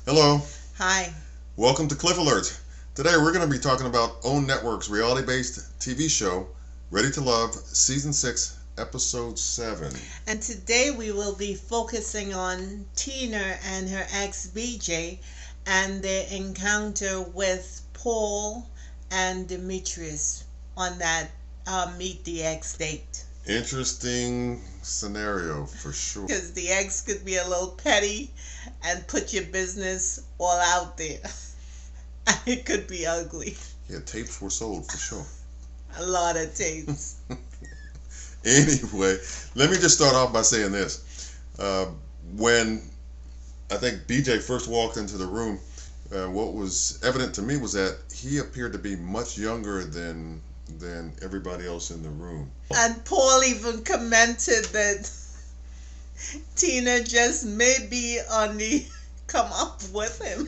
Hello, Hi. welcome to Cliff Alert. Today we're going to be talking about OWN Network's reality-based TV show, Ready to Love, Season 6, Episode 7. And today we will be focusing on Tina and her ex BJ and their encounter with Paul and Demetrius on that Meet the Ex date. Interesting scenario for sure. Because the ex could be a little petty and put your business all out there. And it could be ugly. Yeah, tapes were sold for sure. A lot of tapes. Anyway, let me just start off by saying this. When I think BJ first walked into the room, what was evident to me was that he appeared to be much younger than everybody else in the room. And Paul even commented that Tina just may be on the come up with him.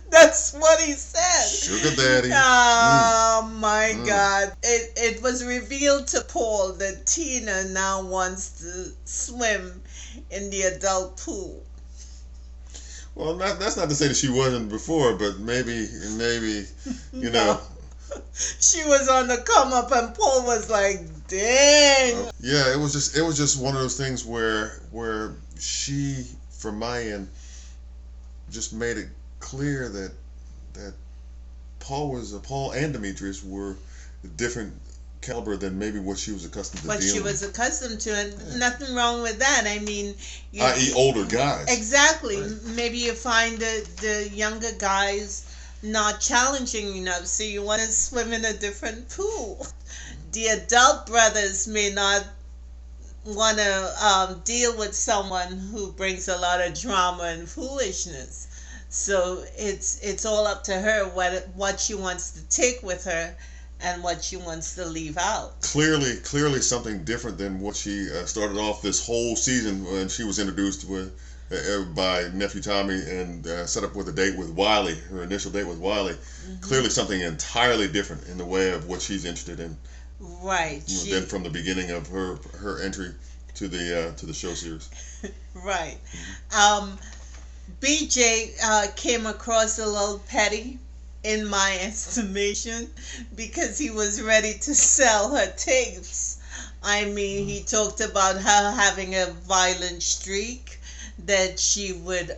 That's what he said. Sugar daddy. Oh my God. It was revealed to Paul that Tina now wants to swim in the adult pool. Well, that's not to say that she wasn't before, but maybe, you know. She was on the come up, and Paul was like, "Dang." Yeah, it was just one of those things where she, from my end, just made it clear that Paul and Demetrius were different caliber than maybe what she was accustomed to What dealing she was with. accustomed to, and nothing wrong with that. I mean, I.e. older guys. Exactly. Right. Maybe you find the younger guys not challenging enough, so you want to swim in a different pool. The adult brothers may not want to deal with someone who brings a lot of drama and foolishness. So it's all up to her what she wants to take with her and what she wants to leave out. Clearly something different than what she started off this whole season when she was introduced with by nephew Tommy and set up with a date with Wiley, her initial date with Wiley. Mm-hmm. Clearly something entirely different in the way of what she's interested in. Right. Than from the beginning of her entry to the show series. Right. BJ came across a little petty, in my estimation, because he was ready to sell her tapes. I mean, he talked about her having a violent streak, that she would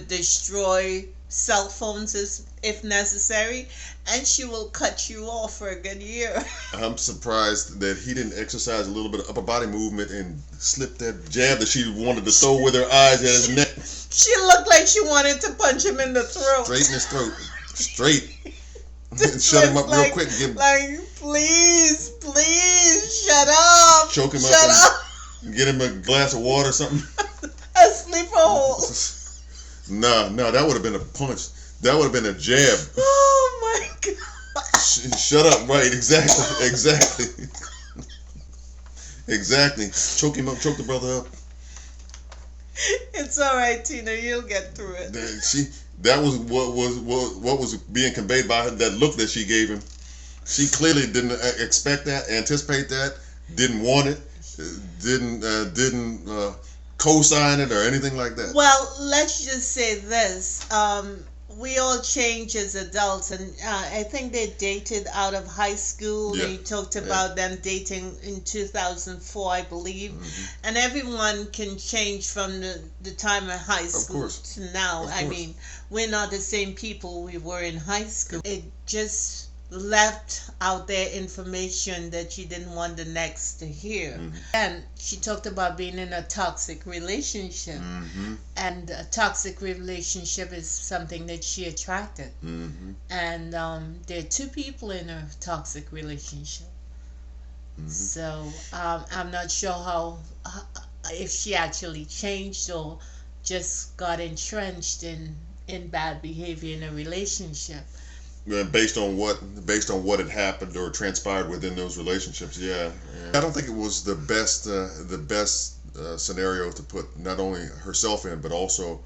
destroy cell phones if necessary, and she will cut you off for a good year. I'm surprised that he didn't exercise a little bit of upper body movement and slip that jab that she wanted to throw with her eyes at his neck. She looked like she wanted to punch him in the throat. Straight in his throat. Straight. Shut him up real quick. Please, shut up. Choke him shut up. up. Get him a glass of water or something. A sleeper hole. No, that would have been a punch. That would have been a jab. Oh my God. Shut up, right, exactly. Exactly. Choke him up, choke the brother up. It's all right, Tina, you'll get through it. That was what was being conveyed by her, that look that she gave him. She clearly didn't expect that, anticipate that, didn't want it, didn't co-sign it or anything like that. Well, let's just say this. We all change as adults, and I think they dated out of high school. Yeah. They talked about them dating in 2004, I believe. Mm-hmm. And everyone can change from the time of high school to now. I mean, we're not the same people we were in high school. It just left out there information that you didn't want the next to hear. Mm-hmm. And she talked about being in a toxic relationship. Mm-hmm. And a toxic relationship is something that she attracted. Mm-hmm. And there are two people in a toxic relationship. Mm-hmm. So I'm not sure how if she actually changed or just got entrenched in bad behavior in a relationship. Based on what had happened or transpired within those relationships, yeah. I don't think it was the best scenario to put not only herself in, but also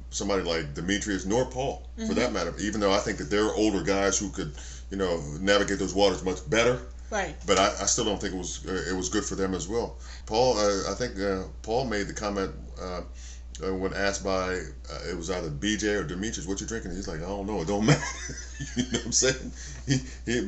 somebody like Demetrius nor Paul, for that matter. Even though I think that they're older guys who could, navigate those waters much better. Right. But I still don't think it was good for them as well. Paul, I think Paul made the comment when asked by it was either BJ or Demetrius, what you drinking? He's like, I don't know, it don't matter. You know what I'm saying?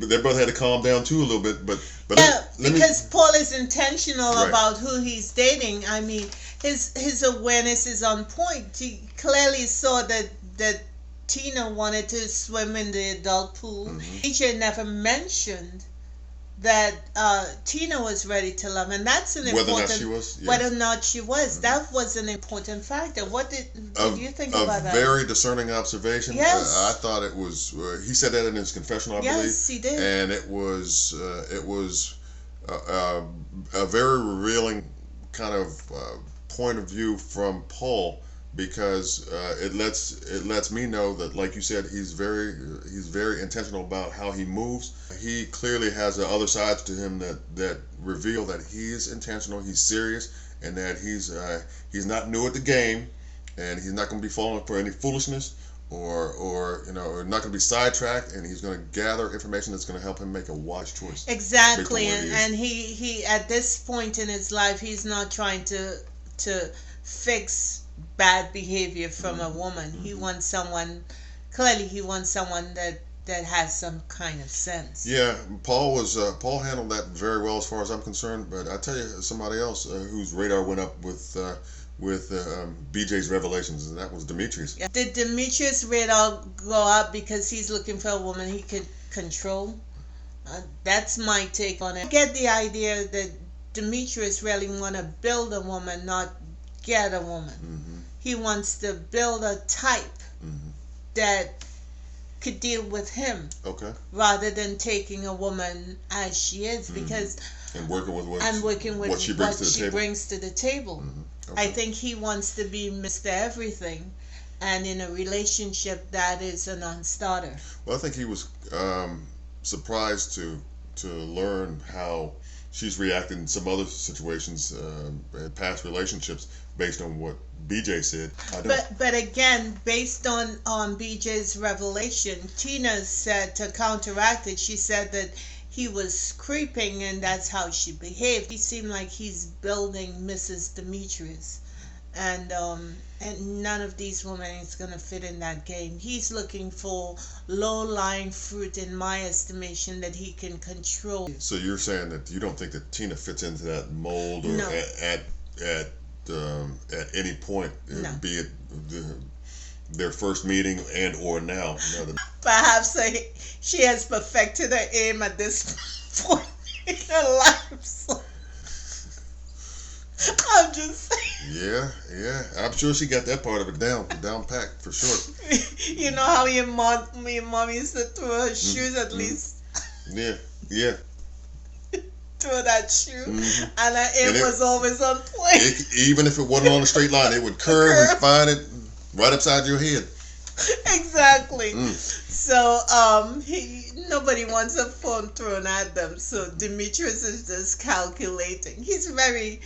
But their brother had to calm down too a little bit. But Yeah, let because Paul is intentional Right. about who he's dating. I mean, his awareness is on point. He clearly saw that Tina wanted to swim in the adult pool. Mm-hmm. Teacher never mentioned that Tina was ready to love, and that's an Whether or important. not she was, yes. Whether or not she was, that was an important factor. What did you think about that? A very discerning observation. Yes. I thought it was. He said that in his confessional, I believe. Yes, he did. And it was a very revealing kind of point of view from Paul, because it lets me know that, like you said, he's very intentional about how he moves. He clearly has other sides to him that reveal that he is intentional, he's serious, and that he's not new at the game, and he's not going to be falling for any foolishness or not going to be sidetracked, and he's going to gather information that's going to help him make a wise choice. Exactly, based on what and he at this point in his life, he's not trying to fix bad behavior from a woman. He wants someone. Clearly, he wants someone that has some kind of sense. Yeah, Paul handled that very well as far as I'm concerned. But I tell you, somebody else whose radar went up with BJ's revelations, and that was Demetrius. Yeah. Did Demetrius radar go up because he's looking for a woman he could control? That's my take on it. I get the idea that Demetrius really want to build a woman, not get a woman. Mm-hmm. He wants to build a type Mm-hmm. that could deal with him, Okay. rather than taking a woman as she is, because And working with what she brings to the table. the table. Mm-hmm. Okay. I think he wants to be Mr. Everything, and in a relationship that is a non-starter. Well, I think he was surprised to learn how she's reacted in some other situations in past relationships based on what BJ said. I don't. But again, based on BJ's revelation, Tina said, to counteract it, she said that he was creeping and that's how she behaved. He seemed like he's building Mrs. Demetrius, and none of these women is gonna fit in that game. He's looking for low-lying fruit, in my estimation, that he can control. So you're saying that you don't think that Tina fits into that mold, or No. at any point, No. be it their first meeting and or now. Perhaps she has perfected her aim at this point in her life. So I'm just saying. Yeah. I'm sure she got that part of it down packed for sure. You know how your mom used to throw her shoes, at least Yeah. throw that shoe, Mhm. and her aim And it- was always on point. Even if it wasn't on a straight line, it would curve and find it right upside your head. Exactly. Mm. So nobody wants a phone thrown at them. So Demetrius is just calculating. He's very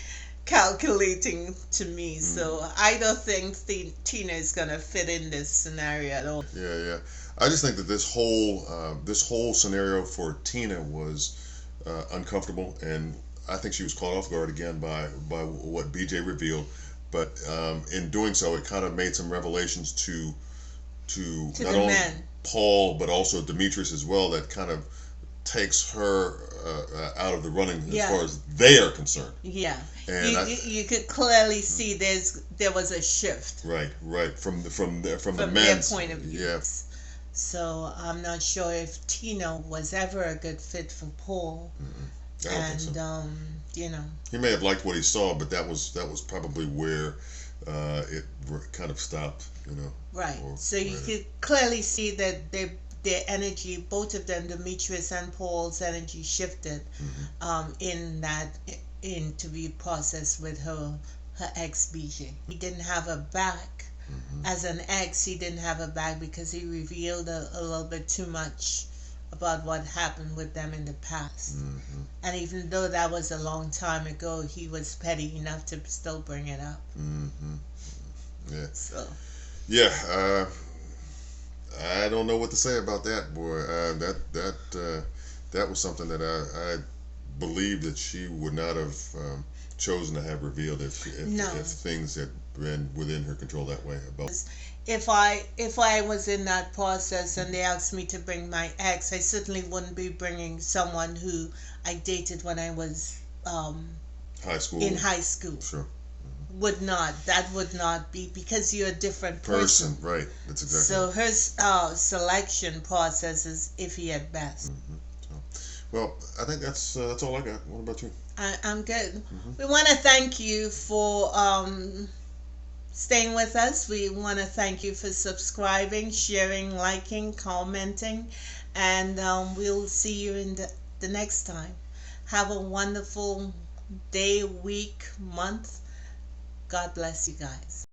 calculating to me. So I don't think Tina is gonna fit in this scenario at all. Yeah. I just think that this whole scenario for Tina was uncomfortable, and I think she was caught off guard again by what BJ revealed. But in doing so, it kind of made some revelations to not the only men. Paul but also Demetrius as well, that kind of takes her out of the running as Yeah. far as they are concerned. Yeah, And you could clearly see there was a shift right from the from their men's point of view. Yeah. So I'm not sure if Tina was ever a good fit for Paul. I don't think so. And He may have liked what he saw, but that was probably where it kind of stopped, right. Or So you where- could clearly see that their energy, both of them, Demetrius and Paul's energy, shifted in to be processed with her ex BJ. He didn't have a back. As an ex, he didn't have a back because he revealed a little bit too much about what happened with them in the past. And even though that was a long time ago, he was petty enough to still bring it up. Yeah. So Yeah. I don't know what to say about that, boy. that was something that I believe that she would not have chosen to have revealed No. if things had been within her control that way about. If I was in that process and they asked me to bring my ex, I certainly wouldn't be bringing someone who I dated when I was High school. in high school. Sure. That would not be, because you're a different person. Right. That's exactly. So her selection process is iffy at best. Well, I think that's all I got. What about you? I'm good. We want to thank you for staying with us. We want to thank you for subscribing, sharing, liking, commenting, and we'll see you in the next time. Have a wonderful day, week, month. God bless you guys.